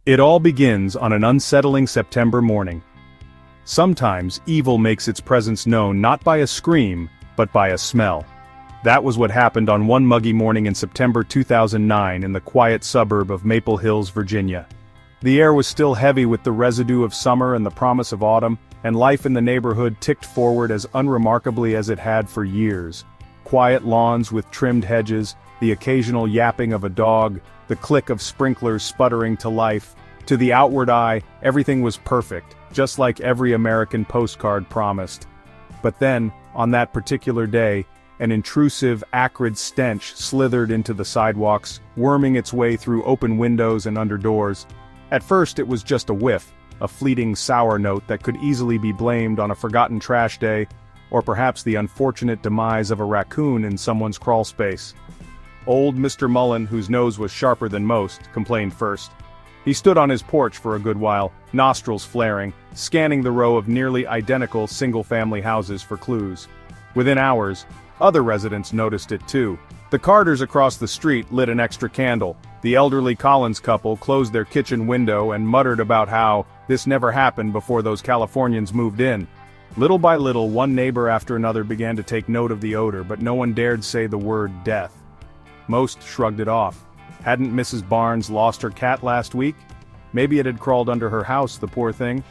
It all begins on an unsettling September morning. Sometimes evil makes its presence known not by a scream, but by a smell. That was what happened on one muggy morning in September 2009 in the quiet suburb of Maple Hills, Virginia. The air was still heavy with the residue of summer and the promise of autumn, and life in the neighborhood ticked forward as unremarkably as it had for years. Quiet lawns with trimmed hedges, the occasional yapping of a dog, the click of sprinklers sputtering to life. To the outward eye, everything was perfect, just like every American postcard promised. But then, on that particular day, an intrusive, acrid stench slithered into the sidewalks, worming its way through open windows and under doors. At first it was just a whiff, a fleeting sour note that could easily be blamed on a forgotten trash day, or perhaps the unfortunate demise of a raccoon in someone's crawlspace. Old Mr. Mullen, whose nose was sharper than most, complained first. He stood on his porch for a good while, nostrils flaring, scanning the row of nearly identical single-family houses for clues. Within hours, other residents noticed it too. The Carters across the street lit an extra candle. The elderly Collins couple closed their kitchen window and muttered about how this never happened before those Californians moved in. Little by little, one neighbor after another began to take note of the odor, but no one dared say the word death. Most shrugged it off. Hadn't Mrs. Barnes lost her cat last week? Maybe it had crawled under her house, the poor thing.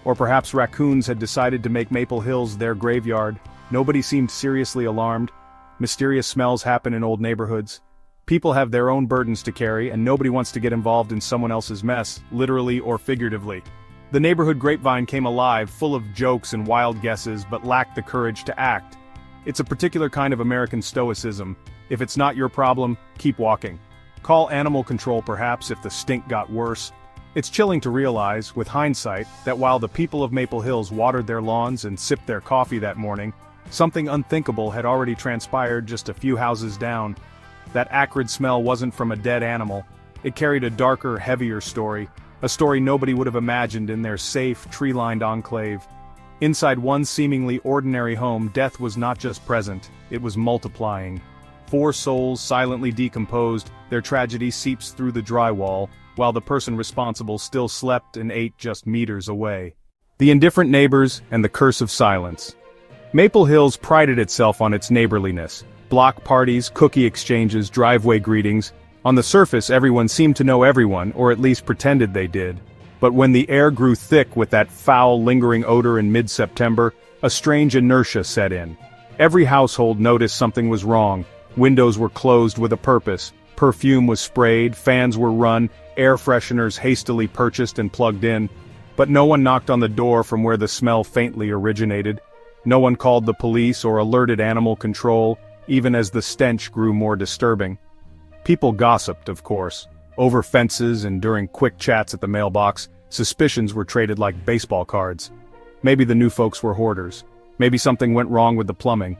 Or perhaps raccoons had decided to make Maple Hills their graveyard. Nobody seemed seriously alarmed. Mysterious smells happen in old neighborhoods. People have their own burdens to carry, and nobody wants to get involved in someone else's mess, literally or figuratively. The neighborhood grapevine came alive, full of jokes and wild guesses, but lacked the courage to act. It's a particular kind of American stoicism. If it's not your problem, keep walking. Call animal control perhaps if the stink got worse. It's chilling to realize, with hindsight, that while the people of Maple Hills watered their lawns and sipped their coffee that morning, something unthinkable had already transpired just a few houses down. That acrid smell wasn't from a dead animal. It carried a darker, heavier story, a story nobody would have imagined in their safe, tree-lined enclave. Inside one seemingly ordinary home, death was not just present, it was multiplying. 4 souls silently decomposed, their tragedy seeps through the drywall, while the person responsible still slept and ate just meters away. The indifferent neighbors and the curse of silence. Maple Hills prided itself on its neighborliness. Block parties, cookie exchanges, driveway greetings. On the surface, everyone seemed to know everyone, or at least pretended they did. But when the air grew thick with that foul, lingering odor in mid-September, a strange inertia set in. Every household noticed something was wrong. Windows were closed with a purpose. Perfume was sprayed, fans were run, air fresheners hastily purchased and plugged in. But no one knocked on the door from where the smell faintly originated. No one called the police or alerted animal control, even as the stench grew more disturbing. People gossiped, of course. Over fences and during quick chats at the mailbox, suspicions were traded like baseball cards. Maybe the new folks were hoarders. Maybe something went wrong with the plumbing.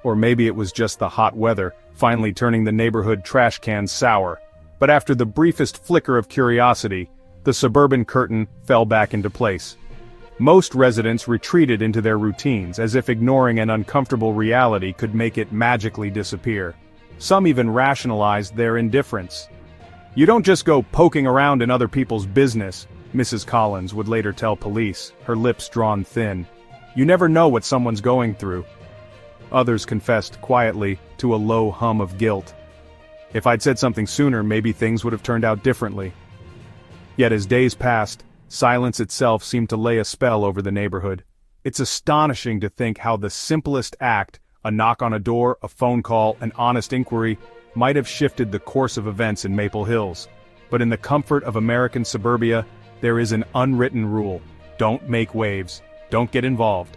Or maybe it was just the hot weather, finally turning the neighborhood trash cans sour. But after the briefest flicker of curiosity, the suburban curtain fell back into place. Most residents retreated into their routines, as if ignoring an uncomfortable reality could make it magically disappear. Some even rationalized their indifference. "You don't just go poking around in other people's business," Mrs. Collins would later tell police, her lips drawn thin. "You never know what someone's going through." Others confessed quietly to a low hum of guilt. "If I'd said something sooner, maybe things would have turned out differently." Yet as days passed, silence itself seemed to lay a spell over the neighborhood. It's astonishing to think how the simplest act, a knock on a door, a phone call, an honest inquiry, might have shifted the course of events in Maple Hills. But in the comfort of American suburbia, there is an unwritten rule: don't make waves, don't get involved.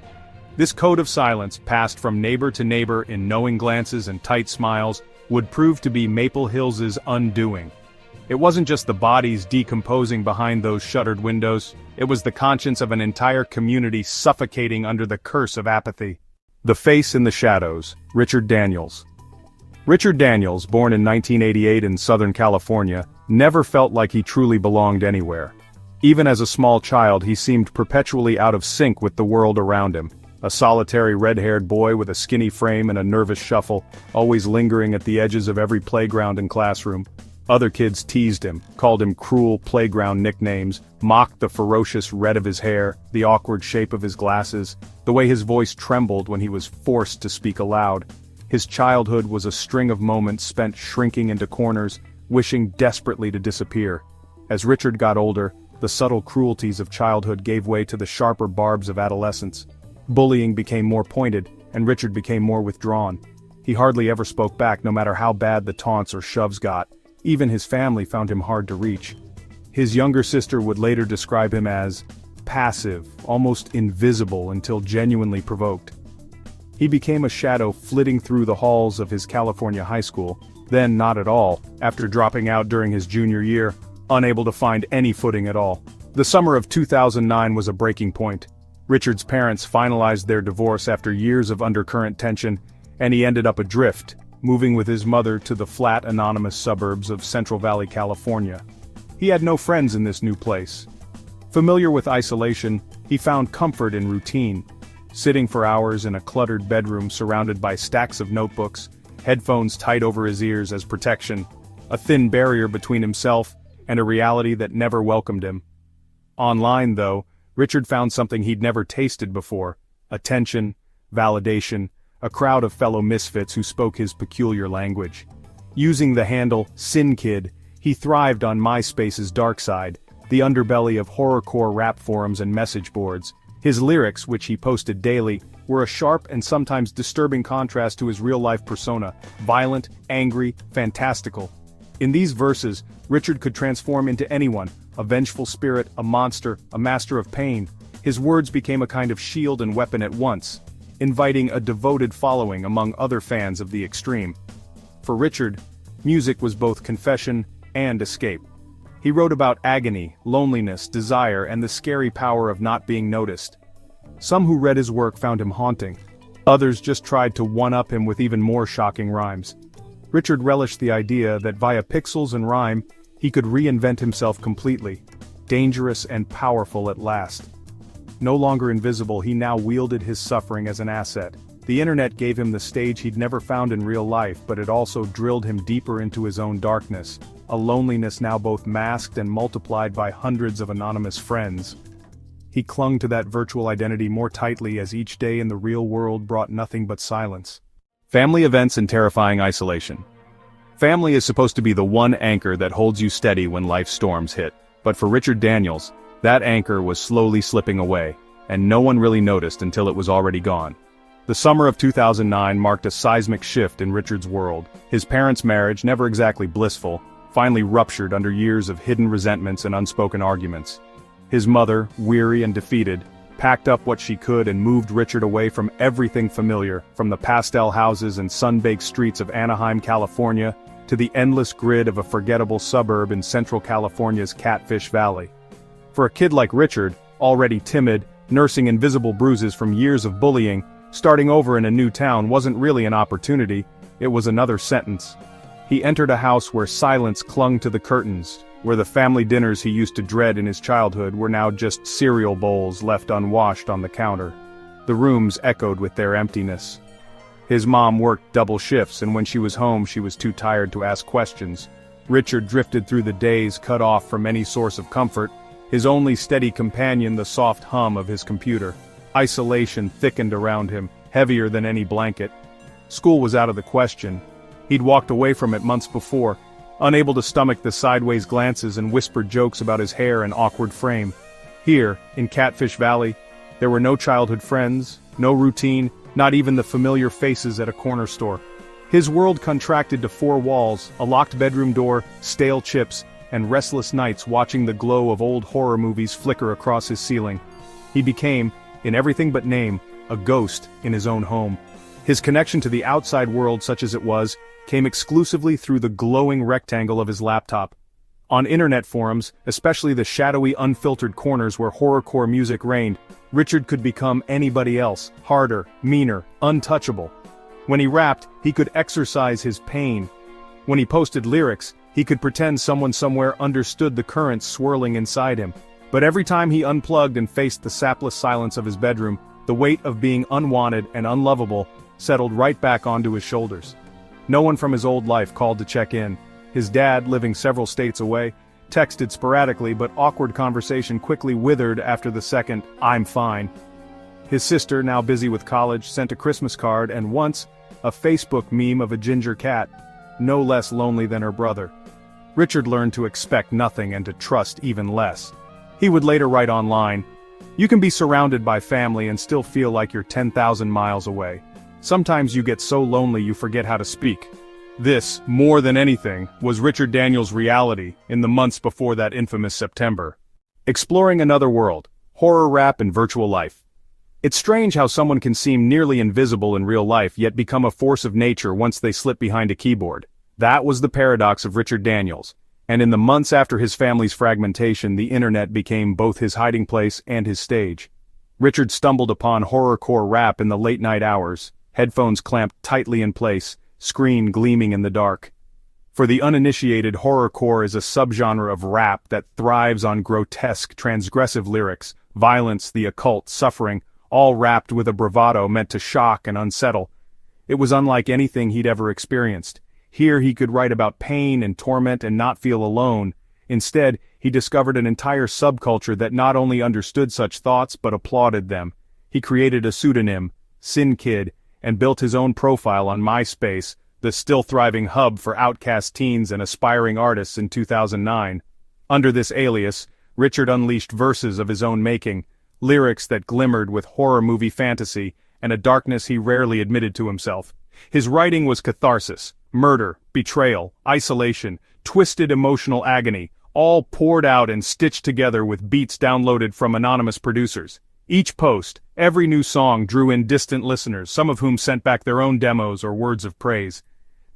This code of silence, passed from neighbor to neighbor in knowing glances and tight smiles, would prove to be Maple Hills's undoing. It wasn't just the bodies decomposing behind those shuttered windows, it was the conscience of an entire community suffocating under the curse of apathy. The face in the shadows, Richard Daniels. Richard Daniels, born in 1988 in Southern California, never felt like he truly belonged anywhere. Even as a small child, he seemed perpetually out of sync with the world around him. A solitary red-haired boy with a skinny frame and a nervous shuffle, always lingering at the edges of every playground and classroom. Other kids teased him, called him cruel playground nicknames, mocked the ferocious red of his hair, the awkward shape of his glasses, the way his voice trembled when he was forced to speak aloud. His childhood was a string of moments spent shrinking into corners, wishing desperately to disappear. As Richard got older, the subtle cruelties of childhood gave way to the sharper barbs of adolescence. Bullying became more pointed, and Richard became more withdrawn. He hardly ever spoke back, no matter how bad the taunts or shoves got. Even his family found him hard to reach. His younger sister would later describe him as passive, almost invisible until genuinely provoked. He became a shadow flitting through the halls of his California high school, then not at all, after dropping out during his junior year, unable to find any footing at all. The summer of 2009 was a breaking point. Richard's parents finalized their divorce after years of undercurrent tension, and he ended up adrift, moving with his mother to the flat, anonymous suburbs of Central Valley, California. He had no friends in this new place. Familiar with isolation, he found comfort in routine. Sitting for hours in a cluttered bedroom surrounded by stacks of notebooks, headphones tight over his ears as protection, a thin barrier between himself and a reality that never welcomed him. Online, though, Richard found something he'd never tasted before: attention, validation, a crowd of fellow misfits who spoke his peculiar language. Using the handle SinKid, he thrived on MySpace's dark side, the underbelly of horrorcore rap forums and message boards. His lyrics, which he posted daily, were a sharp and sometimes disturbing contrast to his real-life persona: violent, angry, fantastical. In these verses, Richard could transform into anyone: a vengeful spirit, a monster, a master of pain. His words became a kind of shield and weapon at once, inviting a devoted following among other fans of the extreme. For Richard, music was both confession and escape. He wrote about agony, loneliness, desire, and the scary power of not being noticed. Some who read his work found him haunting. Others just tried to one-up him with even more shocking rhymes. Richard relished the idea that via pixels and rhyme, he could reinvent himself completely, dangerous and powerful at last. No longer invisible, he now wielded his suffering as an asset. The internet gave him the stage he'd never found in real life, but it also drilled him deeper into his own darkness, a loneliness now both masked and multiplied by hundreds of anonymous friends. He clung to that virtual identity more tightly as each day in the real world brought nothing but silence. Family events and terrifying isolation. Family is supposed to be the one anchor that holds you steady when life's storms hit, but for Richard Daniels, that anchor was slowly slipping away, and no one really noticed until it was already gone. The summer of 2009 marked a seismic shift in Richard's world. His parents' marriage, never exactly blissful, finally ruptured under years of hidden resentments and unspoken arguments. His mother, weary and defeated, packed up what she could and moved Richard away from everything familiar, from the pastel houses and sun-baked streets of Anaheim, California, to the endless grid of a forgettable suburb in Central California's Catfish Valley. For a kid like Richard, already timid, nursing invisible bruises from years of bullying, starting over in a new town wasn't really an opportunity, it was another sentence. He entered a house where silence clung to the curtains, where the family dinners he used to dread in his childhood were now just cereal bowls left unwashed on the counter. The rooms echoed with their emptiness. His mom worked double shifts, and when she was home she was too tired to ask questions. Richard drifted through the days, cut off from any source of comfort, his only steady companion the soft hum of his computer. Isolation thickened around him, heavier than any blanket. School was out of the question. He'd walked away from it months before, unable to stomach the sideways glances and whispered jokes about his hair and awkward frame. Here, in Catfish Valley, there were no childhood friends, no routine, not even the familiar faces at a corner store. His world contracted to four walls, a locked bedroom door, stale chips, and restless nights watching the glow of old horror movies flicker across his ceiling. He became, in everything but name, a ghost in his own home. His connection to the outside world, such as it was, came exclusively through the glowing rectangle of his laptop. On internet forums, especially the shadowy, unfiltered corners where horrorcore music reigned, Richard could become anybody else, harder, meaner, untouchable. When he rapped, he could exorcise his pain. When he posted lyrics, he could pretend someone somewhere understood the currents swirling inside him. But every time he unplugged and faced the sapless silence of his bedroom, the weight of being unwanted and unlovable settled right back onto his shoulders. No one from his old life called to check in. His dad, living several states away, texted sporadically, but awkward conversation quickly withered after the second, "I'm fine." His sister, now busy with college, sent a Christmas card and once, a Facebook meme of a ginger cat, no less lonely than her brother. Richard learned to expect nothing and to trust even less. He would later write online, "You can be surrounded by family and still feel like you're 10,000 miles away. Sometimes you get so lonely you forget how to speak." This, more than anything, was Richard Daniels' reality in the months before that infamous September. Exploring another world, horror rap and virtual life. It's strange how someone can seem nearly invisible in real life yet become a force of nature once they slip behind a keyboard. That was the paradox of Richard Daniels, and in the months after his family's fragmentation, the internet became both his hiding place and his stage. Richard stumbled upon horrorcore rap in the late-night hours, headphones clamped tightly in place, screen gleaming in the dark. For the uninitiated, horrorcore is a subgenre of rap that thrives on grotesque, transgressive lyrics, violence, the occult, suffering, all wrapped with a bravado meant to shock and unsettle. It was unlike anything he'd ever experienced. Here he could write about pain and torment and not feel alone. Instead, he discovered an entire subculture that not only understood such thoughts but applauded them. He created a pseudonym, Sin Kid, and built his own profile on MySpace, the still-thriving hub for outcast teens and aspiring artists in 2009. Under this alias, Richard unleashed verses of his own making, lyrics that glimmered with horror movie fantasy and a darkness he rarely admitted to himself. His writing was catharsis, murder, betrayal, isolation, twisted emotional agony, all poured out and stitched together with beats downloaded from anonymous producers. Each post, every new song drew in distant listeners, some of whom sent back their own demos or words of praise.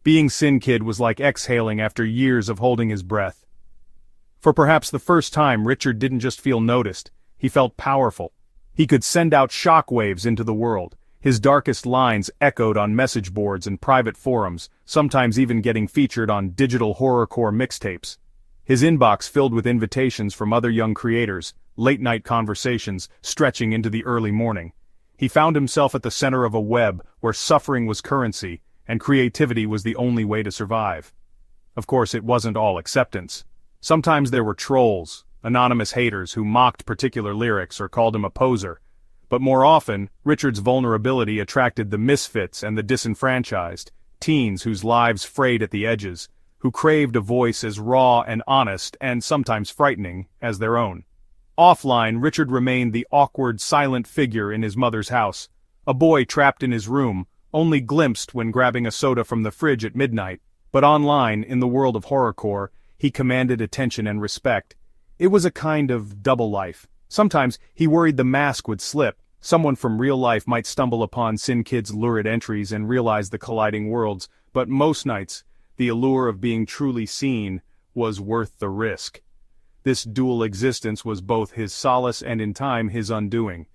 Being Sin Kid was like exhaling after years of holding his breath. For perhaps the first time, Richard didn't just feel noticed, he felt powerful. He could send out shockwaves into the world. His darkest lines echoed on message boards and private forums, sometimes even getting featured on digital horrorcore mixtapes. His inbox filled with invitations from other young creators, late-night conversations stretching into the early morning. He found himself at the center of a web where suffering was currency, and creativity was the only way to survive. Of course, it wasn't all acceptance. Sometimes there were trolls, anonymous haters who mocked particular lyrics or called him a poser. But more often, Richard's vulnerability attracted the misfits and the disenfranchised, teens whose lives frayed at the edges, who craved a voice as raw and honest and sometimes frightening as their own. Offline, Richard remained the awkward, silent figure in his mother's house, a boy trapped in his room, only glimpsed when grabbing a soda from the fridge at midnight. But online, in the world of horrorcore, he commanded attention and respect. It was a kind of double life. Sometimes, he worried the mask would slip. Someone from real life might stumble upon Sin Kid's lurid entries and realize the colliding worlds, but most nights, the allure of being truly seen was worth the risk. This dual existence was both his solace and in time his undoing.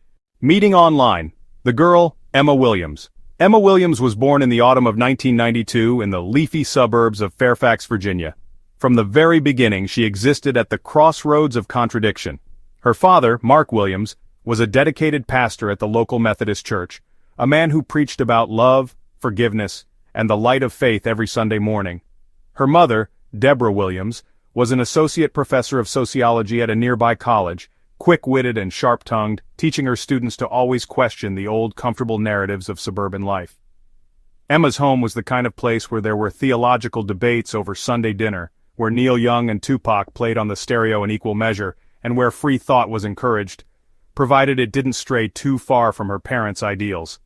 Meeting online. The girl, Emma Williams. Emma Williams was born in the autumn of 1992 in the leafy suburbs of Fairfax, Virginia. From the very beginning, she existed at the crossroads of contradiction. Her father, Mark Williams, was a dedicated pastor at the local Methodist church, a man who preached about love, forgiveness, and the light of faith every Sunday morning. Her mother, Deborah Williams, was an associate professor of sociology at a nearby college, quick-witted and sharp-tongued, teaching her students to always question the old, comfortable narratives of suburban life. Emma's home was the kind of place where there were theological debates over Sunday dinner, where Neil Young and Tupac played on the stereo in equal measure, and where free thought was encouraged, provided it didn't stray too far from her parents' ideals.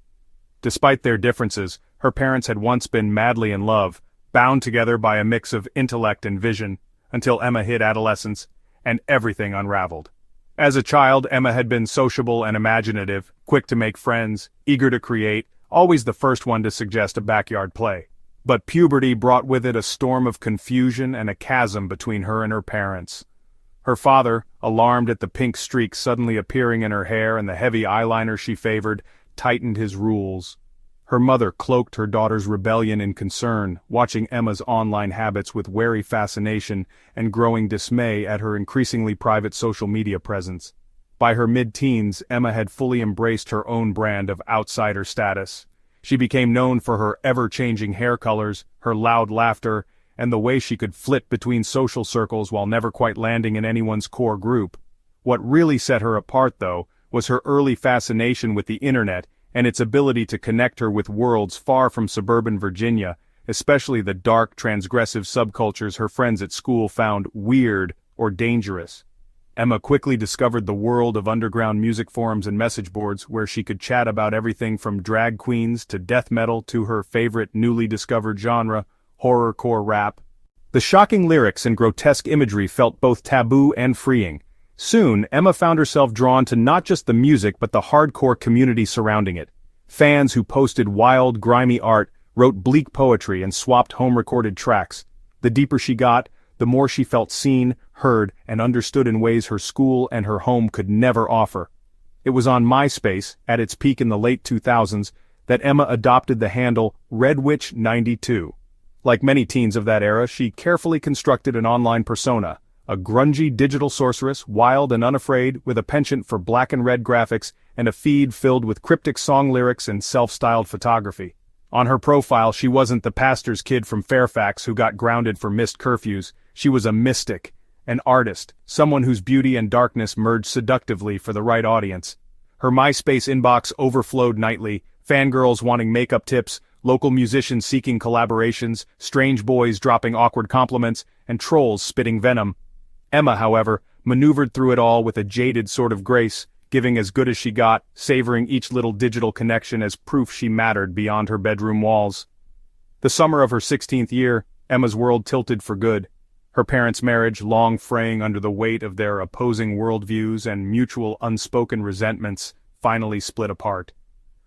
Despite their differences, her parents had once been madly in love, bound together by a mix of intellect and vision, until Emma hit adolescence, and everything unraveled. As a child, Emma had been sociable and imaginative, quick to make friends, eager to create, always the first one to suggest a backyard play. But puberty brought with it a storm of confusion and a chasm between her and her parents. Her father, alarmed at the pink streak suddenly appearing in her hair and the heavy eyeliner she favored, tightened his rules. Her mother cloaked her daughter's rebellion in concern, watching Emma's online habits with wary fascination and growing dismay at her increasingly private social media presence. By her mid-teens, Emma had fully embraced her own brand of outsider status. She became known for her ever-changing hair colors, her loud laughter, and the way she could flit between social circles while never quite landing in anyone's core group. What really set her apart, though, was her early fascination with the internet and its ability to connect her with worlds far from suburban Virginia, especially the dark, transgressive subcultures her friends at school found weird or dangerous. Emma quickly discovered the world of underground music forums and message boards where she could chat about everything from drag queens to death metal to her favorite newly discovered genre, horrorcore rap. The shocking lyrics and grotesque imagery felt both taboo and freeing. Soon, Emma found herself drawn to not just the music but the hardcore community surrounding it. Fans who posted wild, grimy art, wrote bleak poetry and swapped home-recorded tracks. The deeper she got, the more she felt seen, heard, and understood in ways her school and her home could never offer. It was on MySpace, at its peak in the late 2000s, that Emma adopted the handle RedWitch92. Like many teens of that era, she carefully constructed an online persona, a grungy digital sorceress, wild and unafraid, with a penchant for black and red graphics and a feed filled with cryptic song lyrics and self-styled photography. On her profile, she wasn't the pastor's kid from Fairfax who got grounded for missed curfews. She was a mystic, an artist, someone whose beauty and darkness merged seductively for the right audience. Her MySpace inbox overflowed nightly, fangirls wanting makeup tips, local musicians seeking collaborations, strange boys dropping awkward compliments, and trolls spitting venom. Emma, however, maneuvered through it all with a jaded sort of grace, giving as good as she got, savoring each little digital connection as proof she mattered beyond her bedroom walls. The summer of her 16th year, Emma's world tilted for good. Her parents' marriage, long fraying under the weight of their opposing worldviews and mutual unspoken resentments, finally split apart.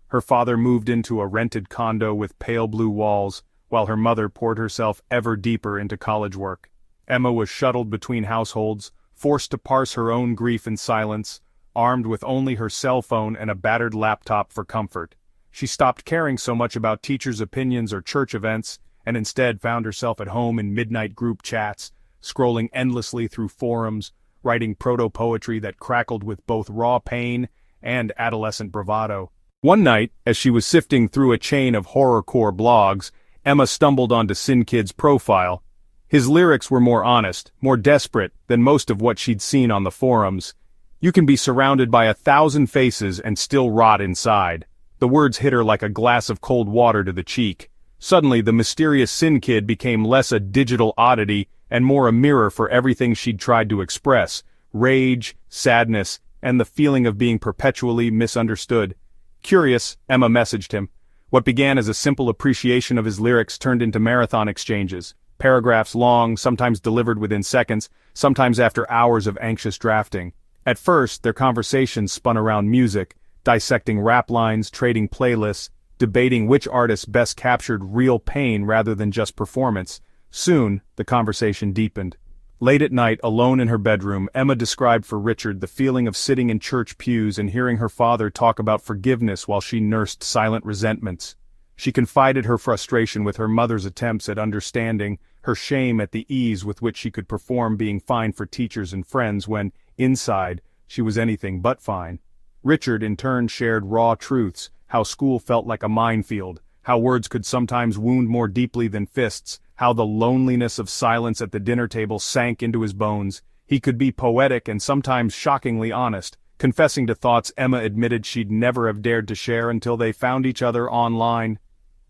Her father moved into a rented condo with pale blue walls, while her mother poured herself ever deeper into college work. Emma was shuttled between households, forced to parse her own grief in silence, armed with only her cell phone and a battered laptop for comfort. She stopped caring so much about teachers' opinions or church events, and instead found herself at home in midnight group chats, scrolling endlessly through forums, writing proto-poetry that crackled with both raw pain and adolescent bravado. One night, as she was sifting through a chain of horrorcore blogs, Emma stumbled onto Sin Kid's profile. His lyrics were more honest, more desperate than most of what she'd seen on the forums. "You can be surrounded by 1,000 faces and still rot inside." The words hit her like a glass of cold water to the cheek. Suddenly, the mysterious Sin Kid became less a digital oddity and more a mirror for everything she'd tried to express: rage, sadness, and the feeling of being perpetually misunderstood. Curious, Emma messaged him. What began as a simple appreciation of his lyrics turned into marathon exchanges, paragraphs long, sometimes delivered within seconds, sometimes after hours of anxious drafting. At first, their conversations spun around music, dissecting rap lines, trading playlists, debating which artists best captured real pain rather than just performance. Soon, the conversation deepened. Late at night, alone in her bedroom, Emma described for Richard the feeling of sitting in church pews and hearing her father talk about forgiveness while she nursed silent resentments. She confided her frustration with her mother's attempts at understanding, her shame at the ease with which she could perform being fine for teachers and friends when, inside, she was anything but fine. Richard in turn shared raw truths, how school felt like a minefield, how words could sometimes wound more deeply than fists, how the loneliness of silence at the dinner table sank into his bones. He could be poetic and sometimes shockingly honest, confessing to thoughts Emma admitted she'd never have dared to share until they found each other online.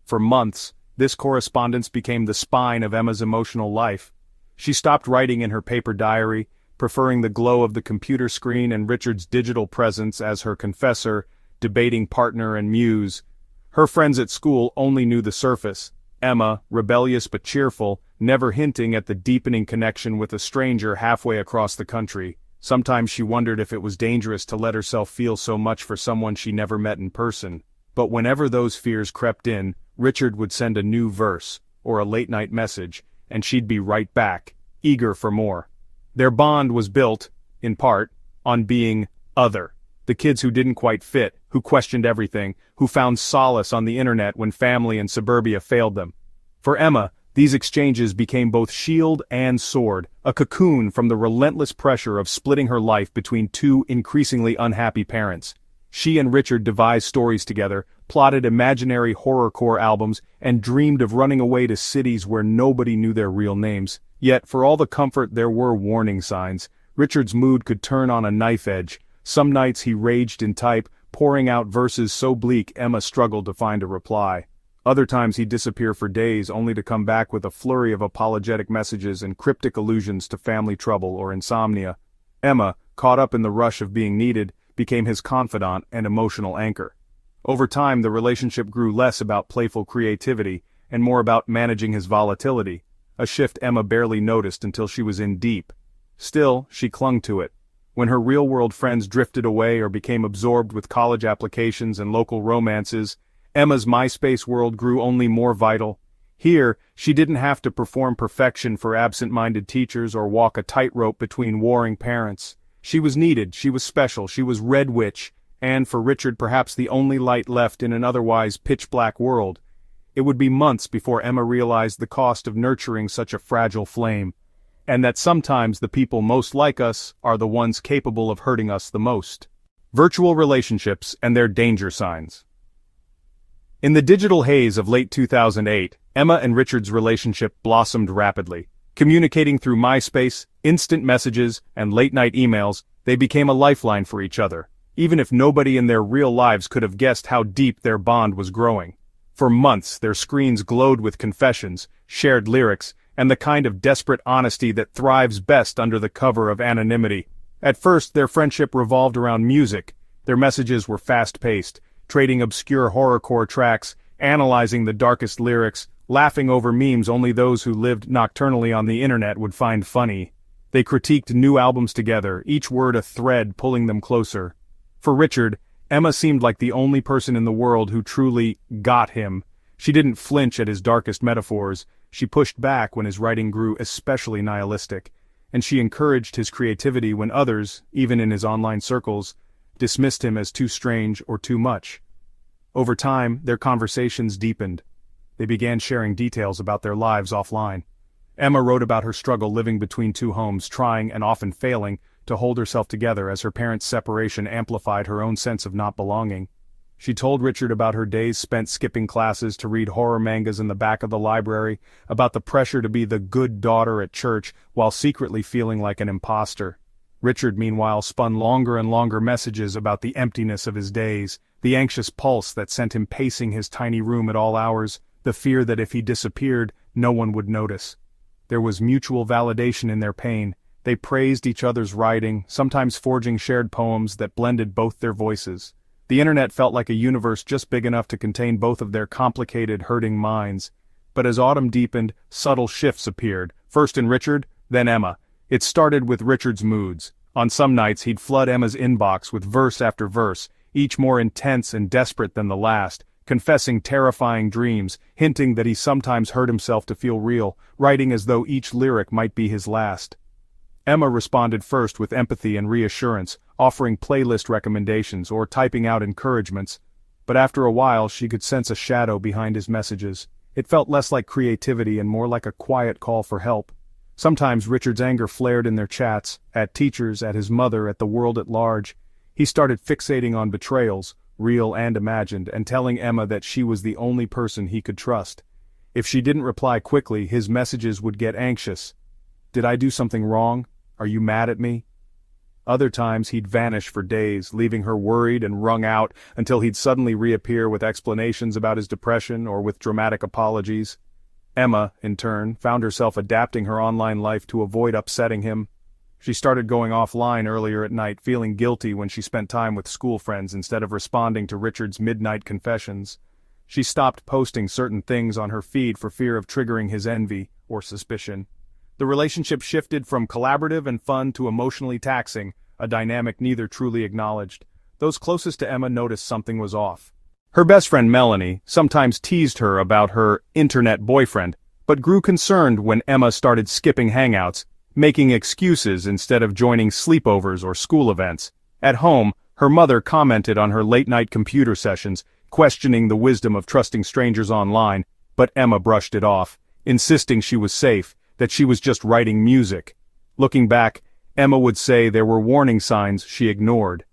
For months, this correspondence became the spine of Emma's emotional life. She stopped writing in her paper diary, preferring the glow of the computer screen and Richard's digital presence as her confessor, debating partner and muse. Her friends at school only knew the surface. Emma, rebellious but cheerful, never hinting at the deepening connection with a stranger halfway across the country. Sometimes she wondered if it was dangerous to let herself feel so much for someone she never met in person. But whenever those fears crept in, Richard would send a new verse, or a late-night message, and she'd be right back, eager for more. Their bond was built, in part, on being other. The kids who didn't quite fit, who questioned everything, who found solace on the internet when family and suburbia failed them. For Emma, these exchanges became both shield and sword, a cocoon from the relentless pressure of splitting her life between two increasingly unhappy parents. She and Richard devised stories together, plotted imaginary horrorcore albums, and dreamed of running away to cities where nobody knew their real names. Yet, for all the comfort, there were warning signs. Richard's mood could turn on a knife edge. Some nights he raged in type, pouring out verses so bleak Emma struggled to find a reply. Other times he'd disappear for days, only to come back with a flurry of apologetic messages and cryptic allusions to family trouble or insomnia. Emma, caught up in the rush of being needed, became his confidant and emotional anchor. Over time the relationship grew less about playful creativity, and more about managing his volatility, a shift Emma barely noticed until she was in deep. Still, she clung to it. When her real-world friends drifted away or became absorbed with college applications and local romances, Emma's MySpace world grew only more vital. Here, she didn't have to perform perfection for absent-minded teachers or walk a tightrope between warring parents. She was needed, she was special, she was Red Witch, and for Richard perhaps the only light left in an otherwise pitch-black world. It would be months before Emma realized the cost of nurturing such a fragile flame, and that sometimes the people most like us are the ones capable of hurting us the most. Virtual relationships and their danger signs. In the digital haze of late 2008, Emma and Richard's relationship blossomed rapidly. Communicating through MySpace, instant messages, and late-night emails, they became a lifeline for each other, even if nobody in their real lives could have guessed how deep their bond was growing. For months, their screens glowed with confessions, shared lyrics, and the kind of desperate honesty that thrives best under the cover of anonymity. At first, their friendship revolved around music. Their messages were fast-paced, trading obscure horrorcore tracks, analyzing the darkest lyrics, laughing over memes only those who lived nocturnally on the internet would find funny. They critiqued new albums together, each word a thread pulling them closer. For Richard, Emma seemed like the only person in the world who truly got him. She didn't flinch at his darkest metaphors, she pushed back when his writing grew especially nihilistic, and she encouraged his creativity when others, even in his online circles, dismissed him as too strange or too much. Over time, their conversations deepened. They began sharing details about their lives offline. Emma wrote about her struggle living between two homes, trying and often failing to hold herself together as her parents' separation amplified her own sense of not belonging. She told Richard about her days spent skipping classes to read horror mangas in the back of the library, about the pressure to be the good daughter at church while secretly feeling like an imposter. Richard, meanwhile, spun longer and longer messages about the emptiness of his days, the anxious pulse that sent him pacing his tiny room at all hours, the fear that if he disappeared, no one would notice. There was mutual validation in their pain. They praised each other's writing, sometimes forging shared poems that blended both their voices. The internet felt like a universe just big enough to contain both of their complicated, hurting minds. But as autumn deepened, subtle shifts appeared, first in Richard, then Emma. It started with Richard's moods. On some nights he'd flood Emma's inbox with verse after verse, each more intense and desperate than the last, confessing terrifying dreams, hinting that he sometimes hurt himself to feel real, writing as though each lyric might be his last. Emma responded first with empathy and reassurance, offering playlist recommendations or typing out encouragements, but after a while she could sense a shadow behind his messages. It felt less like creativity and more like a quiet call for help. Sometimes Richard's anger flared in their chats, at teachers, at his mother, at the world at large. He started fixating on betrayals, real and imagined, and telling Emma that she was the only person he could trust. If she didn't reply quickly, his messages would get anxious. "Did I do something wrong? Are you mad at me?" Other times he'd vanish for days, leaving her worried and wrung out until he'd suddenly reappear with explanations about his depression or with dramatic apologies. Emma, in turn, found herself adapting her online life to avoid upsetting him. She started going offline earlier at night, feeling guilty when she spent time with school friends instead of responding to Richard's midnight confessions. She stopped posting certain things on her feed for fear of triggering his envy or suspicion. The relationship shifted from collaborative and fun to emotionally taxing, a dynamic neither truly acknowledged. Those closest to Emma noticed something was off. Her best friend Melanie sometimes teased her about her internet boyfriend, but grew concerned when Emma started skipping hangouts, making excuses instead of joining sleepovers or school events. At home, her mother commented on her late-night computer sessions, questioning the wisdom of trusting strangers online, but Emma brushed it off, insisting she was safe, that she was just writing music. Looking back, Emma would say there were warning signs she ignored.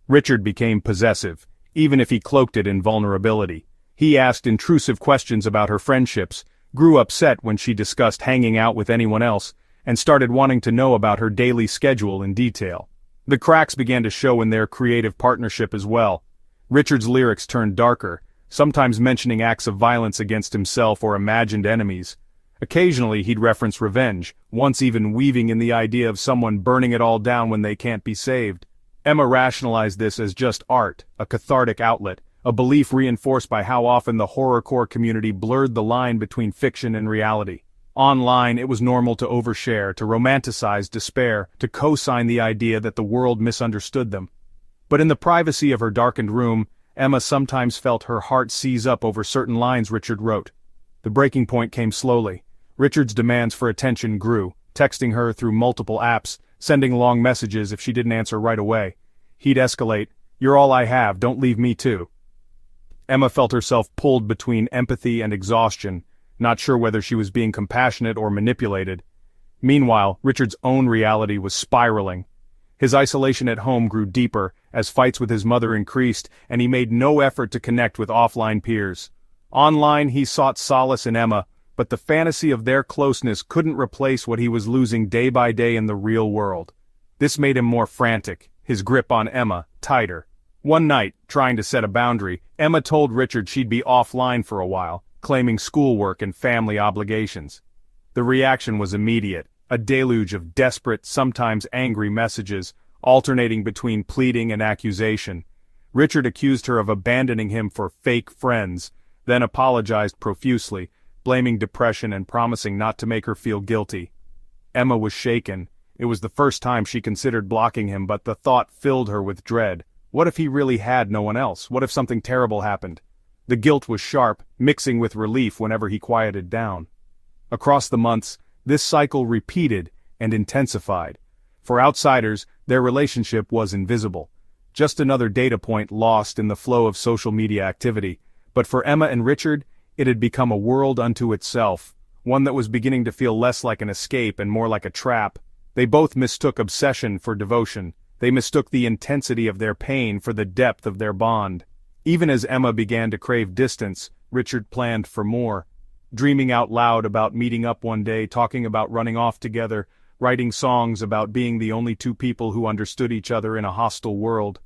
Richard became possessive, even if he cloaked it in vulnerability. He asked intrusive questions about her friendships, grew upset when she discussed hanging out with anyone else, and started wanting to know about her daily schedule in detail. The cracks began to show in their creative partnership as well. Richard's lyrics turned darker, sometimes mentioning acts of violence against himself or imagined enemies. Occasionally he'd reference revenge, once even weaving in the idea of someone burning it all down when they can't be saved. Emma rationalized this as just art, a cathartic outlet, a belief reinforced by how often the horrorcore community blurred the line between fiction and reality. Online, it was normal to overshare, to romanticize despair, to co-sign the idea that the world misunderstood them. But in the privacy of her darkened room, Emma sometimes felt her heart seize up over certain lines Richard wrote. The breaking point came slowly. Richard's demands for attention grew, texting her through multiple apps, sending long messages if she didn't answer right away. He'd escalate, "You're all I have, don't leave me too." Emma felt herself pulled between empathy and exhaustion, not sure whether she was being compassionate or manipulated. Meanwhile, Richard's own reality was spiraling. His isolation at home grew deeper as fights with his mother increased, and he made no effort to connect with offline peers. Online, he sought solace in Emma, but the fantasy of their closeness couldn't replace what he was losing day by day in the real world. This made him more frantic, his grip on Emma tighter. One night, trying to set a boundary, Emma told Richard she'd be offline for a while, claiming schoolwork and family obligations. The reaction was immediate, a deluge of desperate, sometimes angry messages, alternating between pleading and accusation. Richard accused her of abandoning him for fake friends, then apologized profusely, blaming depression and promising not to make her feel guilty. Emma was shaken. It was the first time she considered blocking him, but the thought filled her with dread. What if he really had no one else? What if something terrible happened? The guilt was sharp, mixing with relief whenever he quieted down. Across the months, this cycle repeated and intensified. For outsiders, their relationship was invisible. Just another data point lost in the flow of social media activity. But for Emma and Richard, it had become a world unto itself, one that was beginning to feel less like an escape and more like a trap. They both mistook obsession for devotion. They mistook the intensity of their pain for the depth of their bond. Even as Emma began to crave distance, Richard planned for more. Dreaming out loud about meeting up one day, talking about running off together, writing songs about being the only two people who understood each other in a hostile world.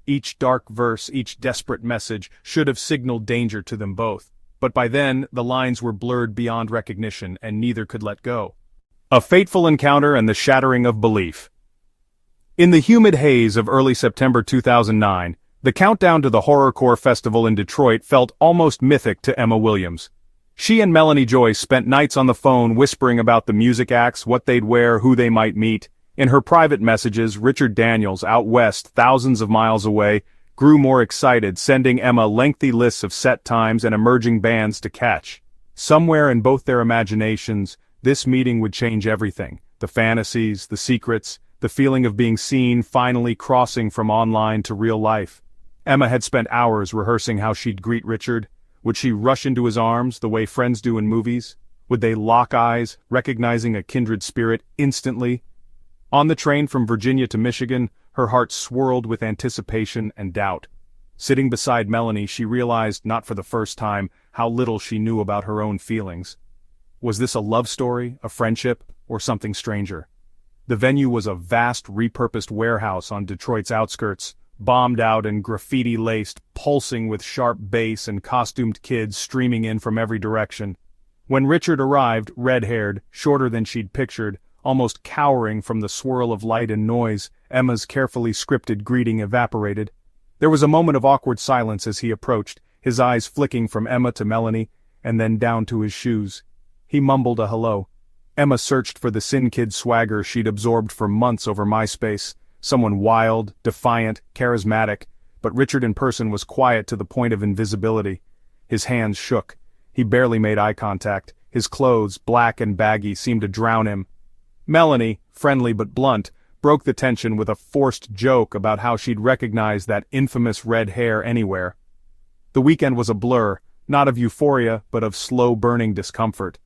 Each dark verse, each desperate message, should have signaled danger to them both. But by then, the lines were blurred beyond recognition, and neither could let go. A fateful encounter and the shattering of belief. In the humid haze of early September 2009, the countdown to the Horrorcore Festival in Detroit felt almost mythic to Emma Williams. She and Melanie Joyce spent nights on the phone whispering about the music acts, what they'd wear, who they might meet. In her private messages, Richard Daniels, out west, thousands of miles away, grew more excited, sending Emma lengthy lists of set times and emerging bands to catch. Somewhere in both their imaginations, this meeting would change everything. The fantasies, the secrets, the feeling of being seen finally crossing from online to real life. Emma had spent hours rehearsing how she'd greet Richard. Would she rush into his arms the way friends do in movies? Would they lock eyes, recognizing a kindred spirit instantly? On the train from Virginia to Michigan, her heart swirled with anticipation and doubt. Sitting beside Melanie, she realized, not for the first time, how little she knew about her own feelings. Was this a love story, a friendship, or something stranger? The venue was a vast repurposed warehouse on Detroit's outskirts, bombed out and graffiti-laced, pulsing with sharp bass and costumed kids streaming in from every direction. When Richard arrived, red-haired, shorter than she'd pictured, almost cowering from the swirl of light and noise, Emma's carefully scripted greeting evaporated. There was a moment of awkward silence as he approached, his eyes flicking from Emma to Melanie, and then down to his shoes. He mumbled a hello. Emma searched for the Sin Kid swagger she'd absorbed for months over MySpace, someone wild, defiant, charismatic, but Richard in person was quiet to the point of invisibility. His hands shook. He barely made eye contact. His clothes, black and baggy, seemed to drown him. Melanie, friendly but blunt, broke the tension with a forced joke about how she'd recognize that infamous red hair anywhere. The weekend was a blur, not of euphoria but of slow-burning discomfort.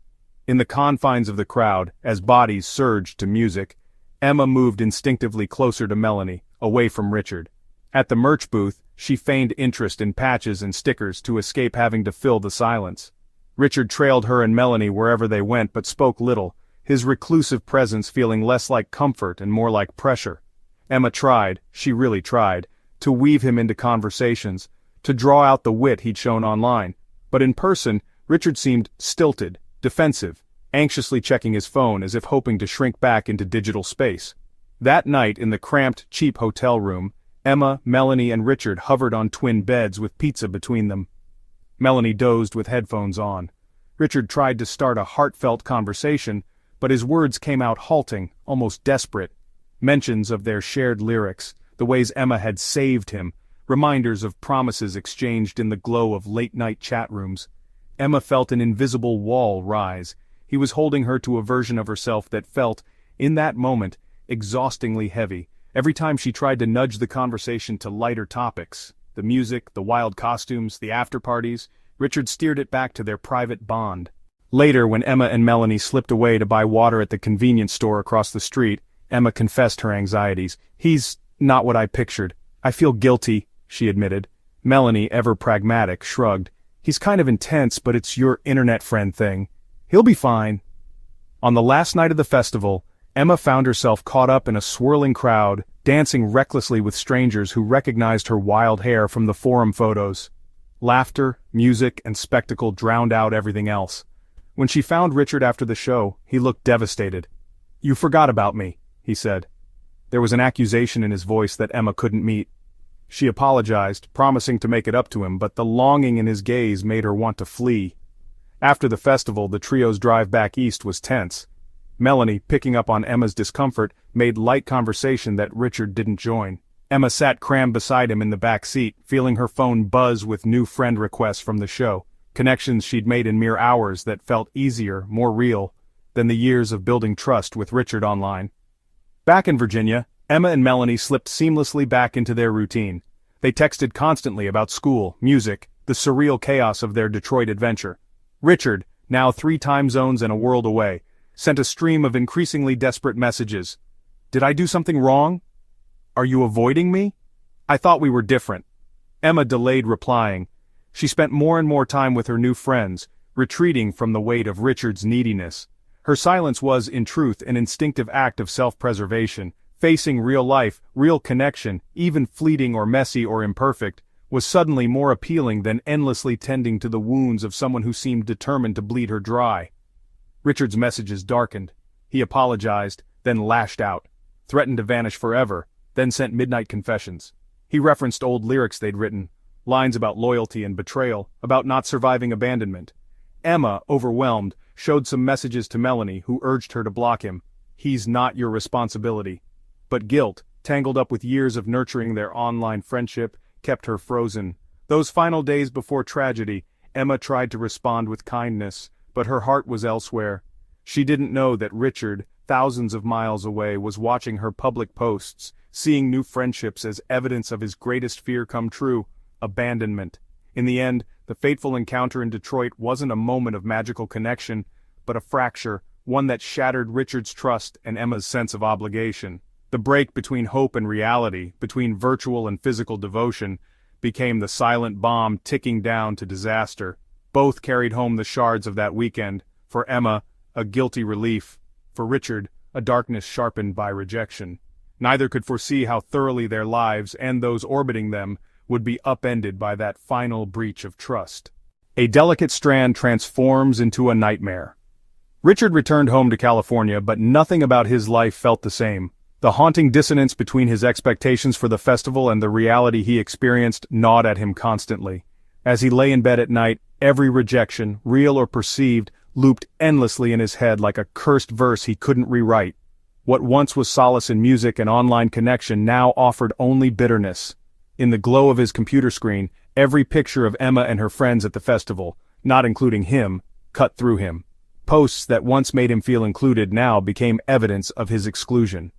In the confines of the crowd, as bodies surged to music, Emma moved instinctively closer to Melanie, away from Richard. At the merch booth, she feigned interest in patches and stickers to escape having to fill the silence. Richard trailed her and Melanie wherever they went but spoke little, his reclusive presence feeling less like comfort and more like pressure. Emma tried, she really tried, to weave him into conversations, to draw out the wit he'd shown online, but in person, Richard seemed stilted, defensive, anxiously checking his phone as if hoping to shrink back into digital space. That night in the cramped, cheap hotel room, Emma, Melanie and Richard hovered on twin beds with pizza between them. Melanie dozed with headphones on. Richard tried to start a heartfelt conversation, but his words came out halting, almost desperate. Mentions of their shared lyrics, the ways Emma had saved him, reminders of promises exchanged in the glow of late-night chat rooms. Emma felt an invisible wall rise. He was holding her to a version of herself that felt, in that moment, exhaustingly heavy. Every time she tried to nudge the conversation to lighter topics, the music, the wild costumes, the after-parties, Richard steered it back to their private bond. Later, when Emma and Melanie slipped away to buy water at the convenience store across the street, Emma confessed her anxieties. "He's not what I pictured. I feel guilty," she admitted. Melanie, ever pragmatic, shrugged. "He's kind of intense, but it's your internet friend thing. He'll be fine." On the last night of the festival, Emma found herself caught up in a swirling crowd, dancing recklessly with strangers who recognized her wild hair from the forum photos. Laughter, music, and spectacle drowned out everything else. When she found Richard after the show, he looked devastated. "You forgot about me," he said. There was an accusation in his voice that Emma couldn't meet. She apologized, promising to make it up to him, but the longing in his gaze made her want to flee. After the festival, the trio's drive back east was tense. Melanie, picking up on Emma's discomfort, made light conversation that Richard didn't join. Emma sat crammed beside him in the back seat, feeling her phone buzz with new friend requests from the show, connections she'd made in mere hours that felt easier, more real, than the years of building trust with Richard online. Back in Virginia, Emma and Melanie slipped seamlessly back into their routine. They texted constantly about school, music, the surreal chaos of their Detroit adventure. Richard, now 3 time zones and a world away, sent a stream of increasingly desperate messages. "Did I do something wrong? Are you avoiding me? I thought we were different." Emma delayed replying. She spent more and more time with her new friends, retreating from the weight of Richard's neediness. Her silence was, in truth, an instinctive act of self-preservation. Facing real life, real connection, even fleeting or messy or imperfect, was suddenly more appealing than endlessly tending to the wounds of someone who seemed determined to bleed her dry. Richard's messages darkened. He apologized, then lashed out, threatened to vanish forever, then sent midnight confessions. He referenced old lyrics they'd written, lines about loyalty and betrayal, about not surviving abandonment. Emma, overwhelmed, showed some messages to Melanie, who urged her to block him. "He's not your responsibility." But guilt, tangled up with years of nurturing their online friendship, kept her frozen. Those final days before tragedy, Emma tried to respond with kindness, but her heart was elsewhere. She didn't know that Richard, thousands of miles away, was watching her public posts, seeing new friendships as evidence of his greatest fear come true, abandonment. In the end, the fateful encounter in Detroit wasn't a moment of magical connection, but a fracture, one that shattered Richard's trust and Emma's sense of obligation. The break between hope and reality, between virtual and physical devotion, became the silent bomb ticking down to disaster. Both carried home the shards of that weekend, for Emma, a guilty relief, for Richard, a darkness sharpened by rejection. Neither could foresee how thoroughly their lives, and those orbiting them, would be upended by that final breach of trust. A delicate strand transforms into a nightmare. Richard returned home to California, but nothing about his life felt the same. The haunting dissonance between his expectations for the festival and the reality he experienced gnawed at him constantly. As he lay in bed at night, every rejection, real or perceived, looped endlessly in his head like a cursed verse he couldn't rewrite. What once was solace in music and online connection now offered only bitterness. In the glow of his computer screen, every picture of Emma and her friends at the festival, not including him, cut through him. Posts that once made him feel included now became evidence of his exclusion.